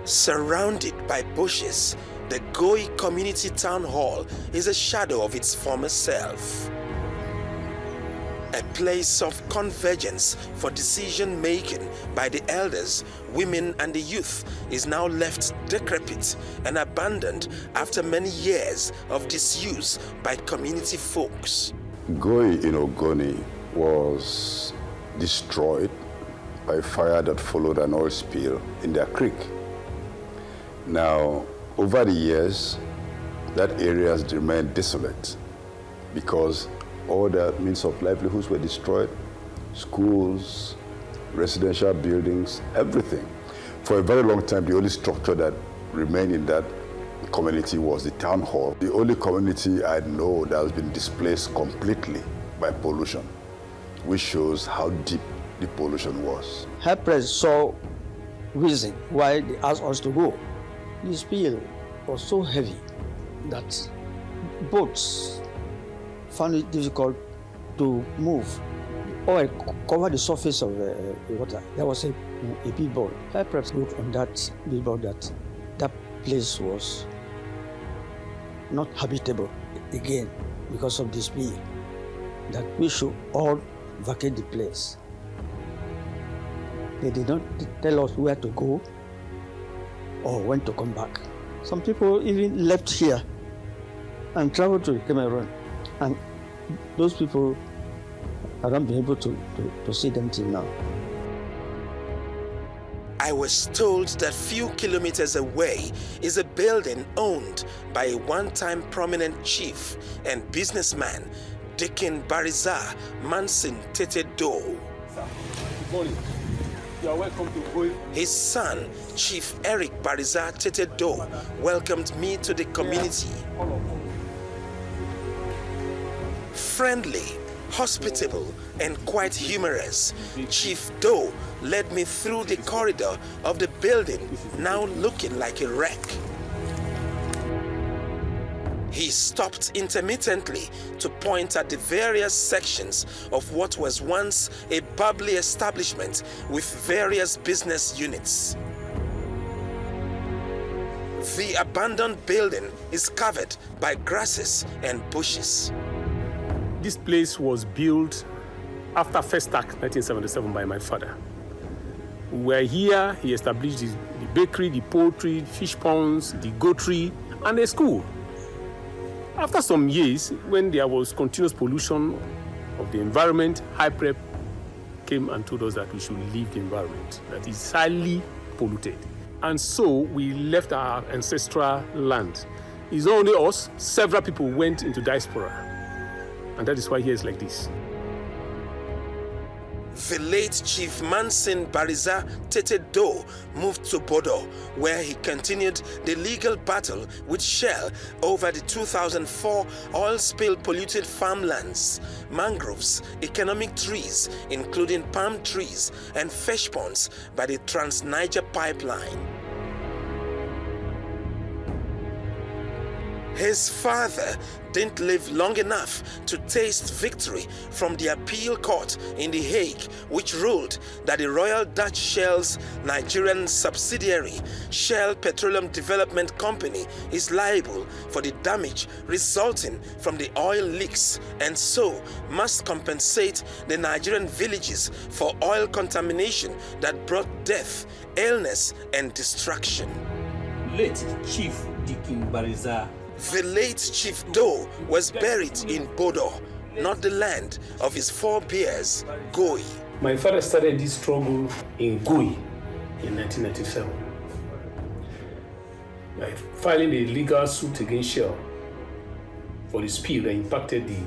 Surrounded by bushes, the Goi Community Town Hall is a shadow of its former self. A place of convergence for decision-making by the elders, women and the youth is now left decrepit and abandoned after many years of disuse by community folks. Goi in Ogoni was destroyed by fire that followed an oil spill in their creek. Now, over the years, that area has remained desolate because all the means of livelihoods were destroyed, schools, residential buildings, everything. For a very long time, the only structure that remained in that community was the town hall. The only community I know that has been displaced completely by pollution, which shows how deep the pollution was. Her press saw reason why they asked us to go. The spill was so heavy that boats found it difficult to move. Oil covered the surface of the water. There was a billboard. Her press wrote on that billboard that that place was not habitable again because of this spill, that we should all vacate the place. They did not tell us where to go or when to come back. Some people even left here and traveled to Cameroon, and those people, I haven't been able to see them till now. I was told that few kilometers away is a building owned by a one-time prominent chief and businessman, Dikin Bariza Mansin Tete Do. Good morning. You are welcome to Goi. His son, Chief Eric Bariza Tete Do, welcomed me to the community. Friendly, hospitable, and quite humorous, Chief Do led me through the corridor of the building, now looking like a wreck. He stopped intermittently to point at the various sections of what was once a bubbly establishment with various business units. The abandoned building is covered by grasses and bushes. This place was built after First Act 1977 by my father. We were here, he established the bakery, the poultry, fish ponds, the goatry, and a school. After some years, when there was continuous pollution of the environment, High Prep came and told us that we should leave the environment, that it's highly polluted. And so we left our ancestral land. It's not only us, several people went into diaspora. And that is why here is like this. The late Chief Mansin Bariza Tete Do moved to Bodo, where he continued the legal battle with Shell over the 2004 oil spill polluted farmlands, mangroves, economic trees, including palm trees, and fish ponds by the Trans-Niger pipeline. His father didn't live long enough to taste victory from the appeal court in The Hague, which ruled that the Royal Dutch Shell's Nigerian subsidiary, Shell Petroleum Development Company, is liable for the damage resulting from the oil leaks and so must compensate the Nigerian villages for oil contamination that brought death, illness, and destruction. Late Chief Dikin Bariza. The late Chief Do was buried in Bodo, not the land of his forebears, Goi. My father started this struggle in Goi in 1997 by filing a legal suit against Shell for the spill that impacted the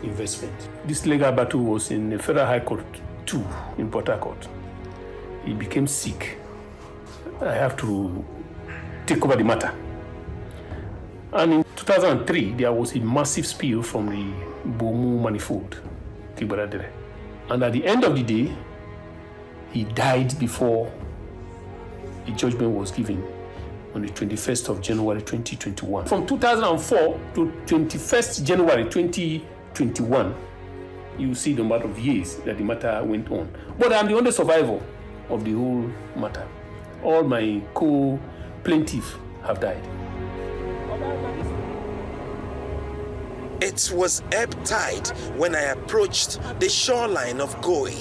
investment. This legal battle was in the Federal High Court 2 in Port Harcourt. He became sick. I have to take over the matter. And in 2003, there was a massive spill from the Bomu manifold, Kibaradere. And at the end of the day, he died before the judgment was given on the 21st of January 2021. From 2004 to 21st January 2021, you see the amount of years that the matter went on. But I'm the only survivor of the whole matter. All my co-conspirators plaintiffs have died. It was ebb tide when I approached the shoreline of Goi.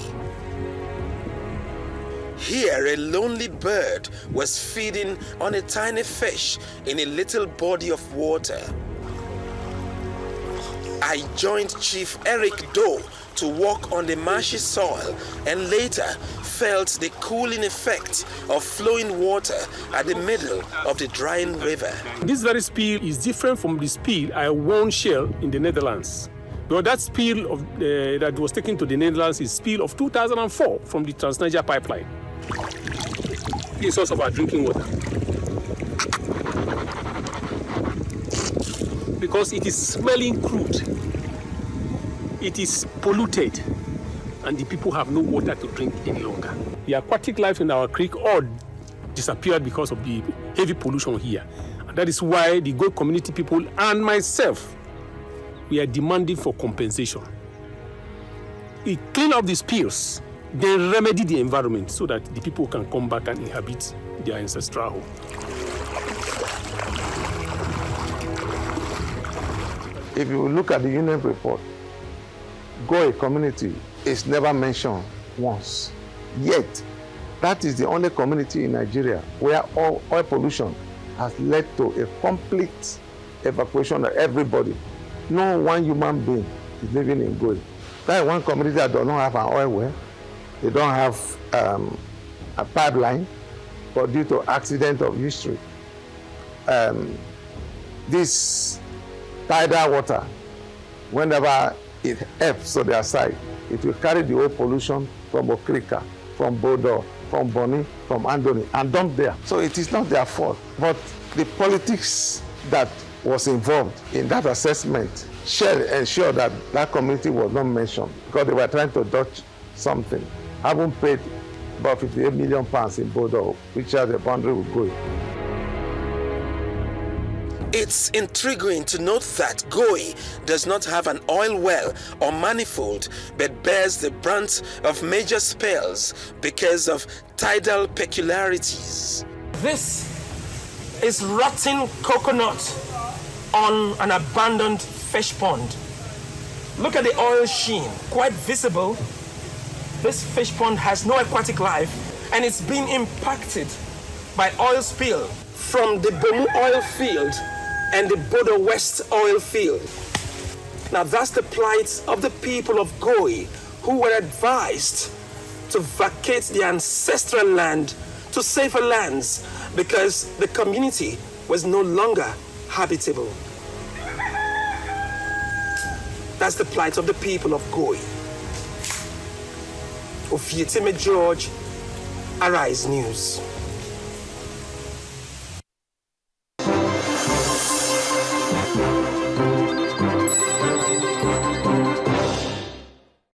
Here, a lonely bird was feeding on a tiny fish in a little body of water. I joined Chief Eric Doe to walk on the marshy soil and later felt the cooling effect of flowing water at the middle of the drying river. This very spill is different from the spill I once shell in the Netherlands. Because that spill that was taken to the Netherlands is spill of 2004 from the Trans-Niger pipeline. This is also about drinking water. Because it is smelling crude. It is polluted, and the people have no water to drink any longer. The aquatic life in our creek all disappeared because of the heavy pollution here. And that is why the Goi community people and myself, we are demanding for compensation. We clean up the spills, then remedy the environment so that the people can come back and inhabit their ancestral home. If you look at the union report, Goi community is never mentioned once. Yet, that is the only community in Nigeria where oil pollution has led to a complete evacuation of everybody. No one human being is living in Goi. That is one community that does not have an oil well. They don't have a pipeline, but due to accident of history, this tidal water, whenever it helps to their side, it will carry the old pollution from Okrika, from Bodo, from Boni, from Andoni, and dump there. So it is not their fault. But the politics that was involved in that assessment should ensure that that community was not mentioned because they were trying to dodge something. Haven't paid about £58 million in Bodo, which has a boundary with Goi. It's intriguing to note that Goi does not have an oil well or manifold, but bears the brunt of major spells because of tidal peculiarities. This is rotting coconut on an abandoned fish pond. Look at the oil sheen, quite visible. This fish pond has no aquatic life and it's been impacted by oil spill from the Bomu oil field and the Bodo West oil field. Now that's the plight of the people of Goi who were advised to vacate their ancestral land to safer lands because the community was no longer habitable. That's the plight of the people of Goi. Ofietime George, Arise News.